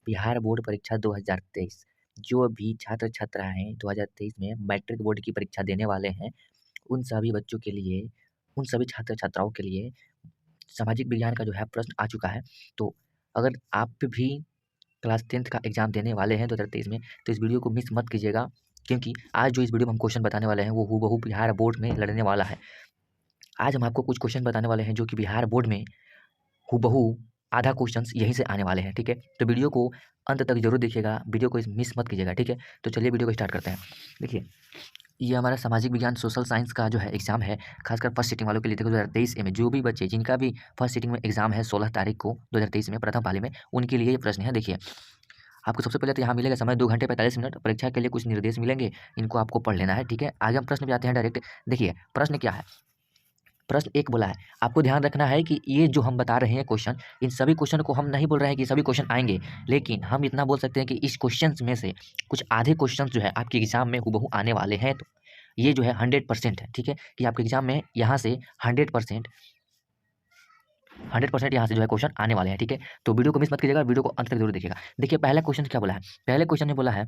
Bihar board परीक्षा 2023 जो भी छात्र छात्राएं 2023 में मैट्रिक बोर्ड की परीक्षा देने वाले हैं, उन सभी बच्चों के लिए, उन सभी छात्र छात्राओं के लिए सामाजिक विज्ञान का जो है प्रश्न आ चुका है। तो अगर आप भी क्लास 10th का एग्जाम देने वाले हैं 2023 में, तो इस वीडियो को मिस मत कीजिएगा, क्योंकि आज जो इस वीडियो में हम क्वेश्चन बताने वाले हैं वो हूबहू बिहार बोर्ड में लड़ने वाला है। आज हम आपको कुछ क्वेश्चन बताने वाले हैं जो कि बिहार बोर्ड में हूबहू आधा क्वेश्चंस यहीं से आने वाले हैं, ठीक है। तो वीडियो को अंत तक जरूर देखिएगा, वीडियो को मिस मत कीजिएगा, ठीक है। तो चलिए वीडियो को स्टार्ट करते हैं। देखिए, ये हमारा सामाजिक विज्ञान सोशल साइंस का जो है एग्जाम है, खासकर फर्स्ट सीटिंग वालों के लिए। देखो 2023 में जो भी बच्चे जिनका भी फर्स्ट सीटिंग में एग्जाम है 16 तारीख को 2023 में प्रथम पाली में, उनके लिए ये प्रश्न है। देखिए, आपको सबसे पहले तो यहाँ मिलेगा समय 2 घंटे 45 मिनट। परीक्षा के लिए कुछ निर्देश मिलेंगे, इनको आपको पढ़ लेना है, ठीक है। आगे हम प्रश्न पे आते हैं डायरेक्ट। देखिए प्रश्न क्या है। प्रश्न एक बोला है, आपको ध्यान रखना है कि ये जो हम बता रहे हैं क्वेश्चन, इन सभी क्वेश्चन को हम नहीं बोल रहे हैं कि सभी क्वेश्चन आएंगे, लेकिन हम इतना बोल सकते हैं कि इस क्वेश्चन में से कुछ आधे क्वेश्चन जो है आपके एग्जाम में हूबहू आने वाले हैं। तो ये जो है 100% है, ठीक है, कि आपके एग्जाम में यहाँ से 100% यहाँ से जो है क्वेश्चन आने वाले हैं, ठीक है। तो वीडियो को मिस मत कीजिएगा, वीडियो को अंत तक जरूर देखिएगा। देखिए पहला क्वेश्चन क्या बोला है। पहले क्वेश्चन में बोला है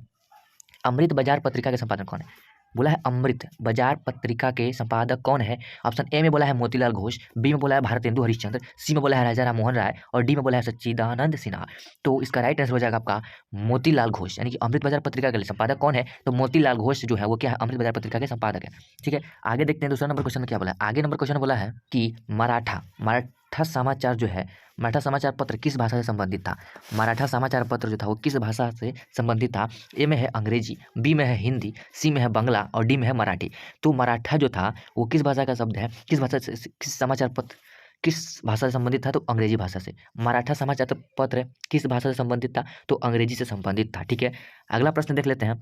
अमृत बाजार पत्रिका के संपादक कौन है। बोला है अमृत बाजार पत्रिका के संपादक कौन है। ऑप्शन ए में बोला है मोतीलाल घोष, बी में बोला है भारतेंदु हरिश्चंद्र, सी में बोला है राजा राम मोहन राय और डी में बोला है सच्चिदानंद सिन्हा। तो इसका राइट आंसर हो जाएगा आपका मोतीलाल घोष, यानी कि अमृत बाजार पत्रिका के संपादक कौन है, तो मोतीलाल घोष जो है वो क्या है, अमृत बाजार पत्रिका के संपादक है, ठीक है। आगे देखते हैं दूसरा नंबर क्वेश्चन में क्या बोला है। आगे नंबर क्वेश्चन बोला है कि मराठा समाचार जो है, मराठा समाचार पत्र किस भाषा से संबंधित था। मराठा समाचार पत्र जो था वो किस भाषा से संबंधित था। ए में है अंग्रेजी, बी में है हिंदी, सी में है बांग्ला और डी में है मराठी। तो मराठा जो था वो किस भाषा का शब्द है, किस भाषा से, किस समाचार पत्र किस भाषा से संबंधित था, तो अंग्रेजी भाषा से। मराठा समाचार पत्र किस भाषा से संबंधित था, तो अंग्रेजी से संबंधित था, ठीक है। अगला प्रश्न देख लेते हैं।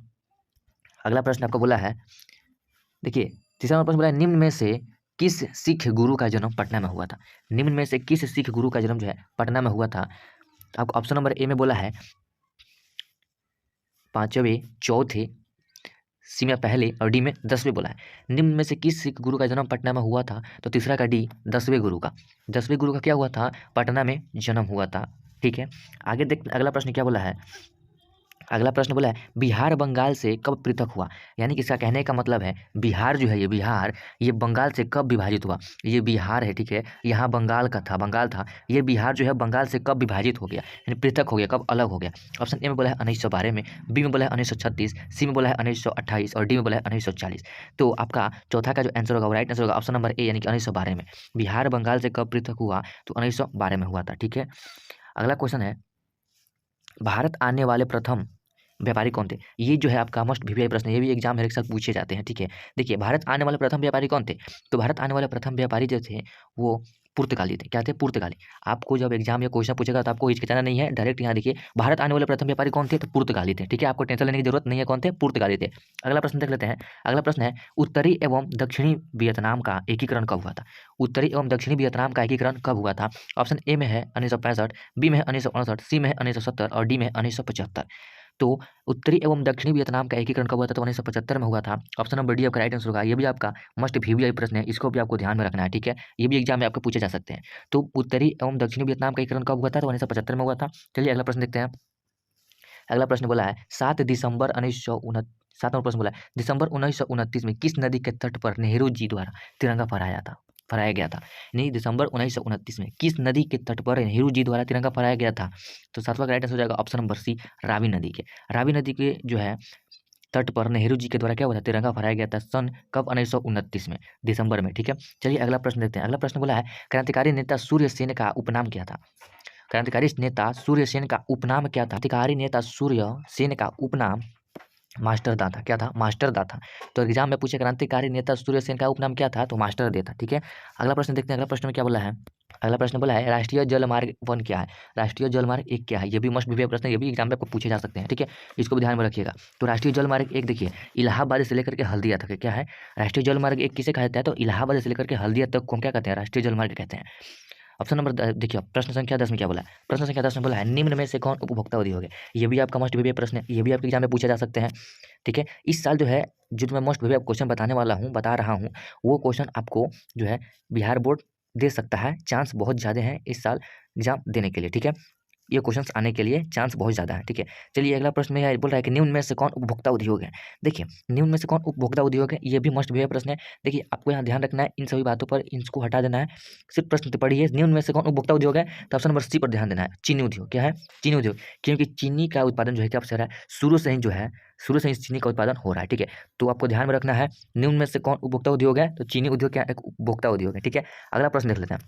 अगला प्रश्न आपको बोला है, देखिए तीसरा प्रश्न बोला है निम्न में से किस सिख गुरु का जन्म पटना में हुआ था। निम्न में से किस सिख गुरु का जन्म जो है पटना में हुआ था। आपको ऑप्शन नंबर ए में बोला है पांचवें, चौथे, सी में पहले और डी में 10वें बोला है। निम्न में से किस सिख गुरु का जन्म पटना में हुआ था, तो तीसरा का डी 10वें गुरु का। 10वें गुरु का क्या हुआ था, पटना में जन्म हुआ था, ठीक है। आगे देख, अगला प्रश्न क्या बोला है। अगला प्रश्न बोला है बिहार बंगाल से कब पृथक हुआ। यानी कि इसका कहने का मतलब है बिहार जो है, ये बिहार ये बंगाल से कब विभाजित हुआ। ये बिहार है, ठीक है, यहाँ बंगाल था, ये बिहार जो है बंगाल से कब विभाजित हो गया, यानी पृथक हो गया, कब अलग हो गया। ऑप्शन ए में बोला है 1912 में, बी में बोला है 1936, सी में बोला है 1928 और डी में बोला है 1940। तो आपका चौथा का जो आंसर होगा वो राइट आंसर होगा ऑप्शन नंबर ए, यानी कि 1912 में। बिहार बंगाल से कब पृथक हुआ, तो 1912 में हुआ था, ठीक है। अगला क्वेश्चन है भारत आने वाले प्रथम व्यापारी कौन थे। ये जो है आपका मस्ट वीवीआई प्रश्न है, ये भी एग्जाम में एक साथ पूछे जाते हैं, ठीक है। देखिए भारत आने वाले प्रथम व्यापारी कौन थे, तो भारत आने वाले प्रथम व्यापारी जो थे वो पुर्तगाली थे। क्या थे, पुर्तगाली। आपको जब एग्जाम या क्वेश्चन पूछेगा तो आपको हिचकिचाना नहीं है, डायरेक्ट यहाँ देखिए भारत आने वाले प्रथम व्यापारी कौन थे, तो पुर्तगाली थे, ठीक है। आपको टेंशन लेने की जरूरत नहीं है, कौन थे, पुर्तगाली थे। अगला प्रश्न देख लेते हैं। अगला प्रश्न है उत्तरी एवं दक्षिणी वियतनाम का एकीकरण कब हुआ था। उत्तरी एवं दक्षिणी वियतनाम का एकीकरण कब हुआ था। ऑप्शन ए में है 1965, बी में है 1968, सी में है 1970 और डी में है 1975। तो उत्तरी एवं दक्षिणी वियतनाम का एकीकरण कब हुआ था, तो 1975 में हुआ था। ऑप्शन नंबर डी आपका राइट आंसर होगा। ये भी आपका मस्ट वीवीआई प्रश्न है, इसको भी आपको ध्यान में रखना है, ठीक है। ये भी एग्जाम में आपको पूछे जा सकते हैं। तो उत्तरी एवं दक्षिणी वियतनाम का एकीकरण कब हुआ था, तो 1975 में हुआ था। चलिए अगला प्रश्न देखते हैं। अगला प्रश्न बोला है 7 दिसंबर 1929, 7वां प्रश्न बोला है दिसंबर 1929 में किस नदी के तट पर नेहरू जी द्वारा तिरंगा फहराया गया था। नहीं, दिसंबर 1929 में किस नदी के तट पर नेहरू जी द्वारा तिरंगा फहराया गया था, तो सातवां का राइट आंसर हो जाएगा ऑप्शन नंबर सी, रावी नदी के। रावी नदी के जो है तट पर नेहरू जी के द्वारा क्या हुआ था, तिरंगा फहराया गया था। सन कब, 1929 में, दिसंबर में, ठीक है। चलिए अगला प्रश्न देखते हैं। अगला प्रश्न बोला है क्रांतिकारी नेता सूर्य सेन का उपनाम क्या था। क्रांतिकारी नेता सूर्य सेन का उपनाम क्या था। क्रांतिकारी नेता सूर्य सेन का उपनाम मास्टर दा था। क्या था, मास्टर दा था। तो एग्जाम में पूछे क्रांतिकारी नेता सूर्य सेन का उपनाम क्या था, तो मास्टर दे था, ठीक है। अगला प्रश्न देखते हैं। अगला प्रश्न में क्या बोला है। अगला प्रश्न बोला है राष्ट्रीय जल मार्ग 1 क्या है, राष्ट्रीय जल मार्ग 1 क्या है। ये भी मस्ट वीवीआई प्रश्न है, ये भी एग्जाम में आपको पूछे जा सकते हैं, ठीक है। इसको भी ध्यान में रखिएगा। तो राष्ट्रीय जल मार्ग 1 देखिए इलाहाबाद से लेकर के हल्दिया तक क्या है। राष्ट्रीय जल मार्ग 1 किसे कहा जाता है, तो इलाहाबाद से लेकर के हल्दिया तक को क्या कहते हैं, राष्ट्रीय जल मार्ग कहते हैं। ऑप्शन नंबर देखिए प्रश्न संख्या 10 में क्या बोला है। प्रश्न संख्या 10 में बोला है निम्न में से कौन उपभोक्ता उद्योग है। ये भी आपका मस्ट वीवीआई प्रश्न है, ये भी आपके एग्जाम में पूछे जा सकते हैं, ठीक है। इस साल जो है जो मैं मोस्ट वीवीआई क्वेश्चन बता रहा हूँ वो क्वेश्चन आपको जो है बिहार बोर्ड दे सकता है। चांस बहुत ज़्यादा है इस साल एग्जाम देने के लिए, ठीक है। ये क्वेश्चंस आने के लिए चांस बहुत ज़्यादा है। ठीक है, चलिए अगला प्रश्न में बोल रहा है कि निम्न में से कौन उपभोक्ता उद्योग है। देखिए, निम्न में से कौन उपभोक्ता उद्योग है, ये भी मस्ट भी प्रश्न है। देखिए, आपको यहाँ ध्यान रखना है इन सभी बातों पर, इनको हटा देना है। सिर्फ प्रश्न पढ़िए, निम्न में से कौन उपभोक्ता उद्योग है, तो ऑप्शन नंबर सी पर ध्यान देना है। चीनी उद्योग। क्या है? चीनी उद्योग। क्योंकि चीनी का उत्पादन जो है क्या हो रहा है, शुरू से ही जो है, शुरू से ही चीनी का उत्पादन हो रहा है। ठीक है, तो आपको ध्यान में रखना है निम्न में से कौन उपभोक्ता उद्योग है, तो चीनी उद्योग क्या एक उपभोक्ता उद्योग है। ठीक है, अगला प्रश्न देख लेते हैं।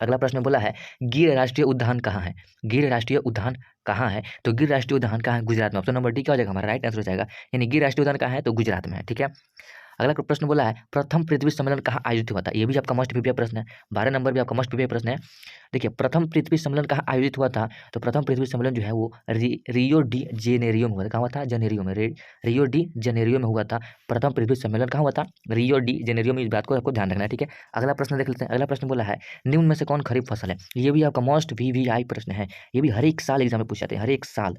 अगला प्रश्न बोला है गिर राष्ट्रीय उद्यान कहाँ है। गिर राष्ट्रीय उद्यान कहाँ है, तो गिर राष्ट्रीय उद्यान कहाँ है, गुजरात में। ऑप्शन नंबर डी क्या हो जाएगा, हमारा राइट आंसर हो जाएगा। यानी गिर राष्ट्रीय उद्यान कहाँ है, तो गुजरात में है। ठीक है, अगला प्रश्न बोला है प्रथम पृथ्वी सम्मेलन कहाँ आयोजित हुआ था। ये भी आपका मस्ट प्रीवियस प्रश्न है, 12 नंबर भी आपका मस्ट प्रीवियस प्रश्न है। देखिए, प्रथम पृथ्वी सम्मेलन कहाँ आयोजित हुआ था, तो प्रथम पृथ्वी सम्मेलन जो है वो रियो डी जेनेरियो में हुआ था। कहाँ हुआ था, जेनेरियो में। रियो डी जेनेरियो में हुआ था। प्रथम पृथ्वी सम्मेलन कहाँ हुआ था, रियो डी जेनेरियो में। इस बात को आपको ध्यान रखना है। ठीक है, अगला प्रश्न देख लेते हैं। अगला प्रश्न बोला है निम्न में से कौन खरीफ फसल है। ये भी आपका मोस्ट VVI प्रश्न है। ये भी हर एक साल एग्जाम में पूछे जाते हैं, हर एक साल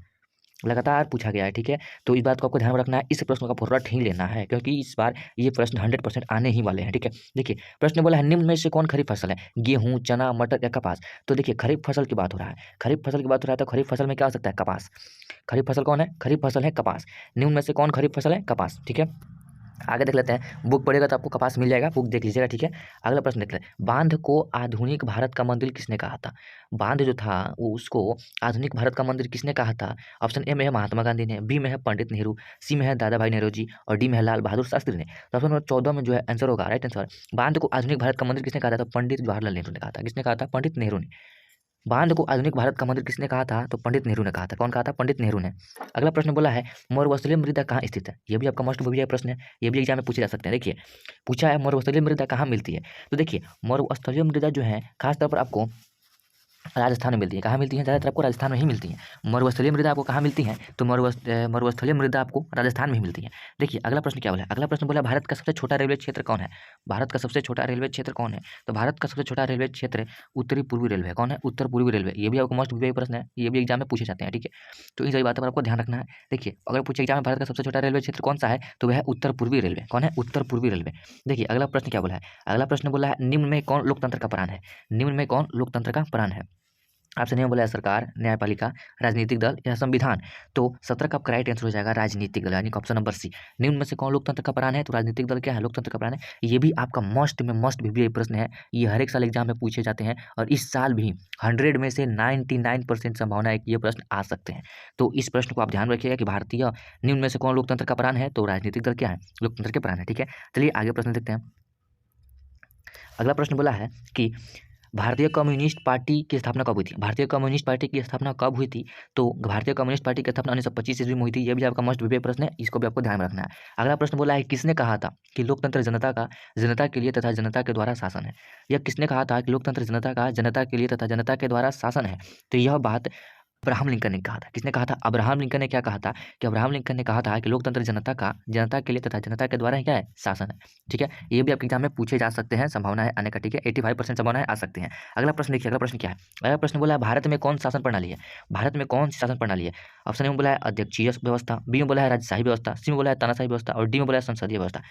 लगातार पूछा गया है। ठीक है, तो इस बात को आपको ध्यान में रखना है, इस प्रश्न का पूरा ठीक लेना है, क्योंकि इस बार ये प्रश्न 100% आने ही वाले हैं। ठीक है, देखिए प्रश्न बोला है निम्न में से कौन खरीफ फसल है, गेहूं, चना, मटर या कपास। तो देखिए, खरीफ फसल की बात हो रहा है, खरीफ फसल की बात हो रहा है, तो खरीफ फसल में क्या हो सकता है, कपास। खरीफ फसल कौन है, खरीफ फसल है कपास। निम्न में से कौन खरीफ फसल है, कपास। ठीक है, आगे देख लेते हैं। बुक पढ़ेगा तो आपको कपास मिल जाएगा, बुक देख लीजिएगा। ठीक है, अगला प्रश्न देख लेते हैं। बांध को आधुनिक भारत का मंदिर किसने कहा था। बांध जो था वो, उसको आधुनिक भारत का मंदिर किसने कहा था। ऑप्शन ए में है महात्मा गांधी ने, बी में है पंडित नेहरू, सी में है दादा भाई नेहरू जी, और डी में है लाल बहादुर शास्त्री ने। तो ऑप्शन नंबर 14 में जो है आंसर होगा, राइट आंसर। बांध को आधुनिक भारत का मंदिर किसने कहा था, तो पंडित जवाहरलाल नेहरू ने कहा था। किसने कहा था, पंडित नेहरू ने। बांध को आधुनिक भारत का मंदिर किसने कहा था, तो पंडित नेहरू ने कहा था। कौन कहा था, पंडित नेहरू ने। अगला प्रश्न बोला है मरुस्थलीय मृदा कहाँ स्थित है। ये भी आपका मोस्ट प्रीवियस प्रश्न है, ये भी एग्जाम में पूछे जा सकते हैं। देखिए, पूछा है मरुस्थलीय मृदा कहाँ मिलती है। तो देखिए, मरुस्थलीय मृदा जो है खासतौर पर आपको राजस्थान में मिलती है। कहाँ मिलती है, ज़्यादातर आपको राजस्थान में ही मिलती है। मरुस्थलीय मृदा आपको कहाँ मिलती है, तो मरुस्थलीय मृदा आपको राजस्थान में ही मिलती है। देखिए, अगला प्रश्न क्या बोला है। अगला प्रश्न बोला भारत का सबसे छोटा रेलवे क्षेत्र कौन है। भारत का सबसे छोटा रेलवे क्षेत्र कौन है, तो भारत का सबसे छोटा रेलवे क्षेत्र उत्तरी पूर्वी रेलवे। कौन है, उत्तर पूर्वी रेलवे। ये भी आपको मोस्ट प्रीवियस प्रश्न है, ये भी एग्जाम में पूछे जाते हैं। ठीक है, तो इन सभी बातों पर आपको ध्यान रखना है। देखिए, अगर पूछे एग्जाम में भारत का सबसे छोटा रेलवे क्षेत्र कौन सा है, तो वह है उत्तर पूर्वी रेलवे। कौन है, उत्तर पूर्वी रेलवे। देखिए, अगला प्रश्न क्या बोला है। अगला प्रश्न बोला है निम्न में कौन लोकतंत्र का प्राण है। निम्न में कौन लोकतंत्र का प्राण है। आपसे नहीं बोला है सरकार, न्यायपालिका, राजनीतिक दल या संविधान। तो 17 का आपका राइट आंसर हो जाएगा राजनीतिक दल, यानी ऑप्शन नंबर सी। निम्न में से कौन लोकतंत्र का प्राण है, तो राजनीतिक दल क्या है, लोकतंत्र का प्राण है। ये भी आपका मस्ट भी प्रश्न है, ये हर एक साल एग्जाम में पूछे जाते हैं, और इस साल भी 100 में से 99% संभावना है कि ये प्रश्न आ सकते हैं। तो इस प्रश्न को आप ध्यान रखिएगा कि भारतीय निम्न में से कौन लोकतंत्र का प्राण है, तो राजनीतिक दल क्या है, लोकतंत्र के प्राण है। ठीक है, चलिए आगे प्रश्न देखते हैं। अगला प्रश्न बोला है कि भारतीय कम्युनिस्ट पार्टी की स्थापना कब हुई थी। भारतीय कम्युनिस्ट पार्टी की स्थापना कब हुई थी, तो भारतीय कम्युनिस्ट पार्टी की स्थापना 1925 ईस्वी में हुई थी। यह भी आपका मस्ट प्रीवियस प्रश्न है, इसको भी आपको ध्यान में रखना है। अगला प्रश्न बोला है किसने कहा था कि लोकतंत्र जनता के लिए तथा जनता के द्वारा शासन है। यह किसने कहा था कि लोकतंत्र जनता के लिए तथा जनता के द्वारा शासन है, तो यह बात अब्राहम लिंकन ने कहा था। किसने कहा था, अब्राहम लिंकन ने क्या कहा था, कि अब्राहम लिंकन ने कहा था कि लोकतंत्र जनता के लिए तथा जनता के द्वारा ही क्या है, शासन है। ठीक है, ये भी आपके एग्जाम में पूछे जा सकते हैं, संभावना है आने का। ठीक है, 85% संभावना है आ सकते हैं। अगला प्रश्न देखिए, अगला प्रश्न क्या है। अगला प्रश्न बोला है भारत में कौन शासन प्रणाली है। भारत में कौन सी शासन प्रणाली है। ऑप्शन ए में बोला है अध्यक्षीय व्यवस्था, बी में बोला है राजशाही व्यवस्था, सी में बोला है तानाशाही व्यवस्था, और डी में बोला है संसदीय व्यवस्था।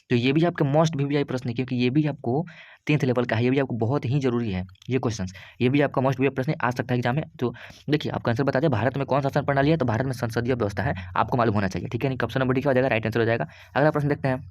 तो ये भी आपके मोस्ट VVI प्रश्न है, क्योंकि ये भी आपको 10th लेवल का है, ये भी आपको बहुत ही जरूरी है ये क्वेश्चन। ये भी आपका मोस्ट VVI प्रश्न आ सकता है एग्जाम में। तो देखिए, आपका आंसर बता दें, भारत में कौन शासन प्रणाली है, तो भारत में संसदीय व्यवस्था है, आपको मालूम होना चाहिए। ठीक है, नहीं ऑप्शन नंबर डी क्या हो जाएगा, राइट आंसर हो जाएगा। अगला प्रश्न देखते हैं।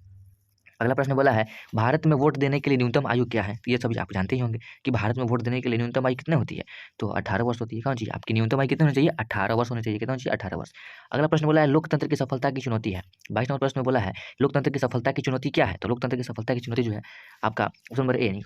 अगला प्रश्न बोला है भारत में वोट देने के लिए न्यूनतम आयु क्या है। तो ये सभी आप जानते ही होंगे कि भारत में वोट देने के लिए न्यूनतम आयु कितनी होती है, तो 18 वर्ष होती है। कौन सी आपकी न्यूनतम आयु कितनी होनी चाहिए, 18 वर्ष होनी चाहिए। कितना होनी चाहिए, 18 वर्ष। अगला प्रश्न बोला है लोकतंत्र की सफलता की चुनौती है। 22 नंबर प्रश्न में बोला है लोकतंत्र की सफलता की चुनौती क्या है, तो लोकतंत्र की सफलता की चुनौती जो है आपका ऑप्शन नंबर ए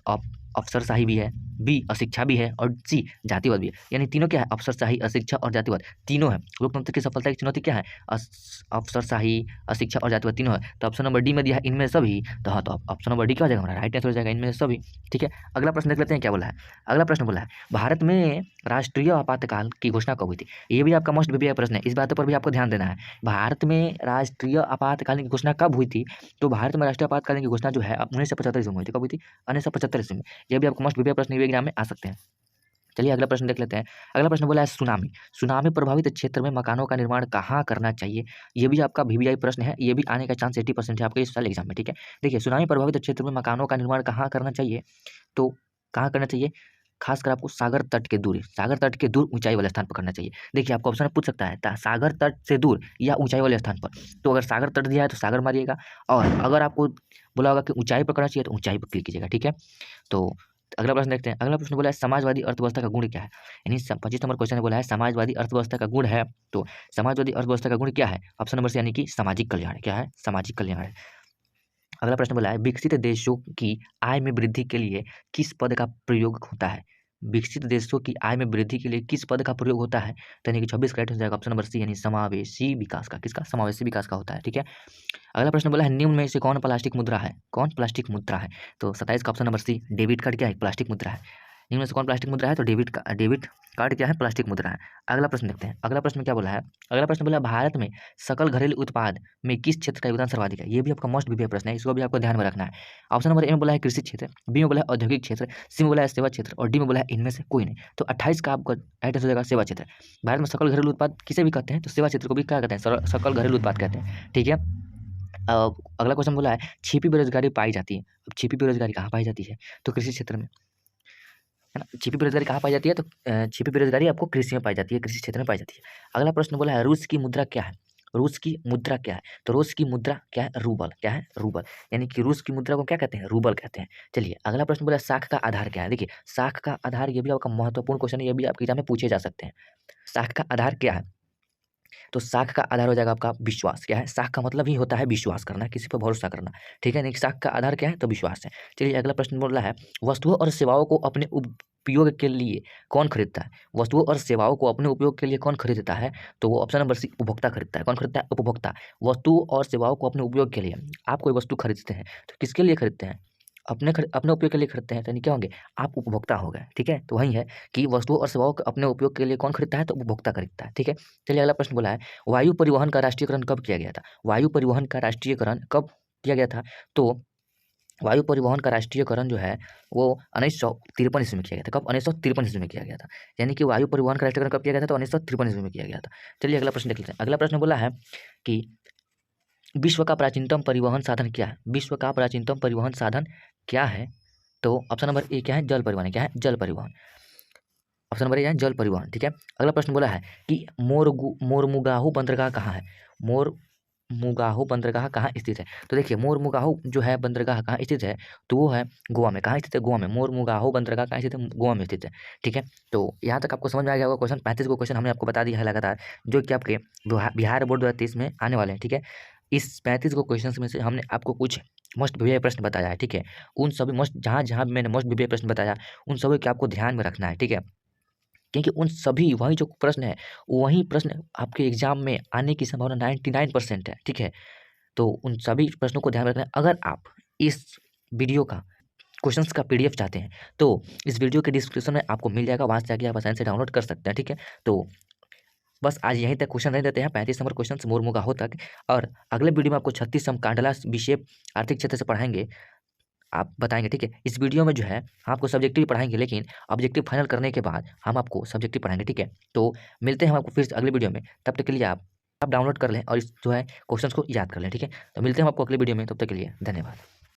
अफसरशाही भी है, बी अशिक्षा भी है, और सी जातिवाद भी है। यानी तीनों क्या है, अफसरशाही, अशिक्षा और जातिवाद तीनों है। लोकतंत्र की सफलता की चुनौती क्या है, अफसरशाही, अशिक्षा और जातिवाद तीनों है। तो ऑप्शन नंबर डी में दिया है इनमें सभी, तो हाँ, तो ऑप्शन नंबर डी क्या हो जाएगा, हमारा राइट आंसर हो जाएगा इनमें से सभी। ठीक है, अगला प्रश्न देख लेते हैं क्या बोला है। अगला प्रश्न बोला है भारत में राष्ट्रीय आपातकाल की घोषणा कब हुई थी। ये भी आपका मोस्ट VVI प्रश्न है, इस बात पर भी आपको ध्यान देना है। भारत में राष्ट्रीय आपातकालीन की घोषणा कब हुई थी, तो भारत में राष्ट्रीय आपातकालीन की घोषणा जो है 1975 ईस्वी में हुई थी। कब हुई थी, 1975 ईस्वी में। यह भी आपको मोस्ट VVI प्रश्न एग्जाम में आ सकते हैं। चलिए अगला प्रश्न देख लेते हैं। अगला प्रश्न बोला है सुनामी। सुनामी प्रभावित क्षेत्र में मकानों का निर्माण कहाँ करना चाहिए। ये भी आपका VVI प्रश्न है, ये भी आने का चांस 80% है आपके इस साल एग्जाम में। ठीक है, देखिए सुनामी प्रभावित क्षेत्र में मकानों का निर्माण कहाँ करना चाहिए, तो कहाँ करना चाहिए, खासकर आपको सागर तट के दूर ऊंचाई वाले स्थान पर करना चाहिए। देखिए आपको ऑप्शन में पूछ सकता है सागर तट से दूर या ऊंचाई वाले स्थान पर, तो अगर सागर तट दिया है तो सागर मारिएगा, और अगर आपको बोला होगा कि ऊंचाई पर करना चाहिए तो ऊंचाई पर क्लिक कीजिएगा। ठीक है, तो अगला प्रश्न देखते हैं। अगला प्रश्न बोला है समाजवादी अर्थव्यवस्था का गुण क्या है, यानी 25 नंबर क्वेश्चन ने बोला है समाजवादी अर्थव्यवस्था का गुण है, तो समाजवादी अर्थव्यवस्था का गुण क्या है, ऑप्शन नंबर से यानी कि सामाजिक कल्याण। क्या है, सामाजिक कल्याण है। अगला प्रश्न बोला है विकसित देशों की आय में वृद्धि के लिए किस पद का प्रयोग होता है, विकसित देशों की आय में वृद्धि के लिए किस पद का प्रयोग होता है, तो यानी कि 26 करेक्ट हो जाएगा ऑप्शन नंबर सी, यानी समावेशी विकास का। किसका, समावेशी विकास का होता है। ठीक है, अगला प्रश्न बोला है निम्न में से कौन प्लास्टिक मुद्रा है, कौन प्लास्टिक मुद्रा है, तो 27 का option number C, debit card क्या है, प्लास्टिक मुद्रा है। निम्न में से कौन प्लास्टिक मुद्रा है, तो डेबिट कार्ड क्या है, प्लास्टिक मुद्रा है। अगला प्रश्न देखते हैं। अगला प्रश्न क्या बोला है, अगला प्रश्न बोला भारत में सकल घरेलू उत्पाद में किस क्षेत्र का योगदान सर्वाधिक है, ये भी आपका मोस्ट बीपीएस प्रश्न है, इसको भी आपको ध्यान में रखना है। ऑप्शन नंबर ए में बोला है कृषि क्षेत्र, बी में बोला है औद्योगिक क्षेत्र, सी में बोला है सेवा क्षेत्र, और डी में बोला है इनमें से कोई नहीं। तो 28 का आपका राइट आंसर हो जाएगा सेवा क्षेत्र। भारत में सकल घरेलू उत्पाद किसे भी कहते हैं, तो सेवा क्षेत्र को भी क्या कहते हैं, सकल घरेलू उत्पाद कहते हैं। ठीक है, अगला क्वेश्चन बोला है छिपी बेरोजगारी पाई जाती है, अब छिपी बेरोजगारी कहाँ पाई जाती है, तो कृषि क्षेत्र में, है ना। छिपी बेरोजगारी कहाँ पाई जाती है, तो छिपी बेरोजगारी आपको कृषि में पाई जाती है, कृषि क्षेत्र में पाई जाती है। अगला प्रश्न बोला है रूस की मुद्रा क्या है, रूस की मुद्रा क्या है, तो रूस की मुद्रा क्या है, रूबल। क्या है, रूबल, यानी कि रूस की मुद्रा को क्या कहते हैं, रूबल कहते हैं। चलिए अगला प्रश्न बोला साख का आधार क्या है, देखिए साख का आधार, ये भी आपका महत्वपूर्ण क्वेश्चन है, ये भी आपके एग्जाम में पूछे जा सकते हैं। साख का आधार क्या है, तो साख का आधार हो जाएगा आपका विश्वास। क्या है, साख का मतलब ही होता है विश्वास करना, किसी पर भरोसा करना। ठीक है, नहीं, साख का आधार क्या है, तो विश्वास है। चलिए अगला प्रश्न बोल रहा है वस्तुओं और सेवाओं को अपने उपयोग के लिए कौन खरीदता है, वस्तुओं और सेवाओं को अपने उपयोग के लिए कौन खरीदता है, तो वो ऑप्शन नंबर सी, उपभोक्ता खरीदता है। कौन खरीदता है, उपभोक्ता। वस्तुओं और सेवाओं को अपने उपयोग के लिए, आप कोई वस्तु खरीदते हैं तो किसके लिए खरीदते हैं, अपने उपयोग के लिए खरीदते हैं, तो यानी क्या होंगे, आप उपभोक्ता हो गए। ठीक है, तो वही है कि वस्तुओं और सेवाओं को अपने उपयोग के लिए कौन खरीदता है, तो उपभोक्ता खरीदता है। ठीक है, चलिए अगला प्रश्न बोला है वायु परिवहन का राष्ट्रीयकरण कब किया गया था, वायु परिवहन का राष्ट्रीयकरण कब किया गया था, तो वायु परिवहन का राष्ट्रीयकरण जो है वो 1953 ईस्वी में किया गया था। कब, 1953 ईस्वी में किया गया था, यानी कि वायु परिवहन का राष्ट्रीयकरण कब किया गया था, तो 1953 ईस्वी में किया गया था। चलिए अगला प्रश्न देख लेते हैं। अगला प्रश्न बोला है कि विश्व का प्राचीनतम परिवहन साधन क्या है, विश्व का प्राचीनतम परिवहन साधन क्या है, तो ऑप्शन नंबर ए क्या है, जल परिवहन। क्या है, जल परिवहन। ऑप्शन नंबर ए है जल परिवहन। ठीक है, अगला प्रश्न बोला है कि मोरमुगाहो बंदरगाह कहाँ है, मोरमुगाहो बंदरगाह कहाँ स्थित है, तो देखिए मोरमुगाहो जो है बंदरगाह कहाँ स्थित है, तो वो है गोवा में। कहाँ स्थित है, गोवा में। मोरमुगाहो बंदरगाह कहाँ स्थित है, गोवा में स्थित है। ठीक है, तो यहाँ तक आपको समझ में आ गया होगा। क्वेश्चन 35 को क्वेश्चन हमने आपको बता दिया है लगातार, जो कि आपके बिहार बोर्ड 2023 में आने वाले हैं। ठीक है, इस 35 को क्वेश्चन में से हमने आपको कुछ मोस्ट बीपीएस प्रश्न बताया है। ठीक है, उन सभी मोस्ट जहाँ जहाँ भी मैंने मोस्ट बीपीएस प्रश्न बताया उन सभी को आपको ध्यान में रखना है। ठीक है, क्योंकि उन सभी वही जो प्रश्न है वही प्रश्न आपके एग्जाम में आने की संभावना 99% है। ठीक है, तो उन सभी प्रश्नों को ध्यान में रखना है। अगर आप इस वीडियो का क्वेश्चंस का पीडीएफ चाहते हैं तो इस वीडियो के डिस्क्रिप्शन में आपको मिल जाएगा, वहाँ से जाके आप आसानी से डाउनलोड कर सकते हैं। ठीक है, तो बस आज यहीं तक क्वेश्चन रह देते हैं, 35 नंबर क्वेश्चन मोरमुगाहो तक, और अगले वीडियो में आपको 36 हम कांडला विषय आर्थिक क्षेत्र से पढ़ाएंगे, आप बताएंगे। ठीक है, इस वीडियो में जो है हम आपको सब्जेक्टिव पढ़ाएंगे, लेकिन ऑब्जेक्टिव फाइनल करने के बाद हम आपको सब्जेक्टिव पढ़ाएंगे। ठीक है, तो मिलते हैं हम आपको फिर अगले वीडियो में, तब तक के लिए आप डाउनलोड कर लें और इस जो है क्वेश्चंस को याद कर लें। ठीक है, तो मिलते हैं हम आपको अगले वीडियो में, तब तक के लिए धन्यवाद।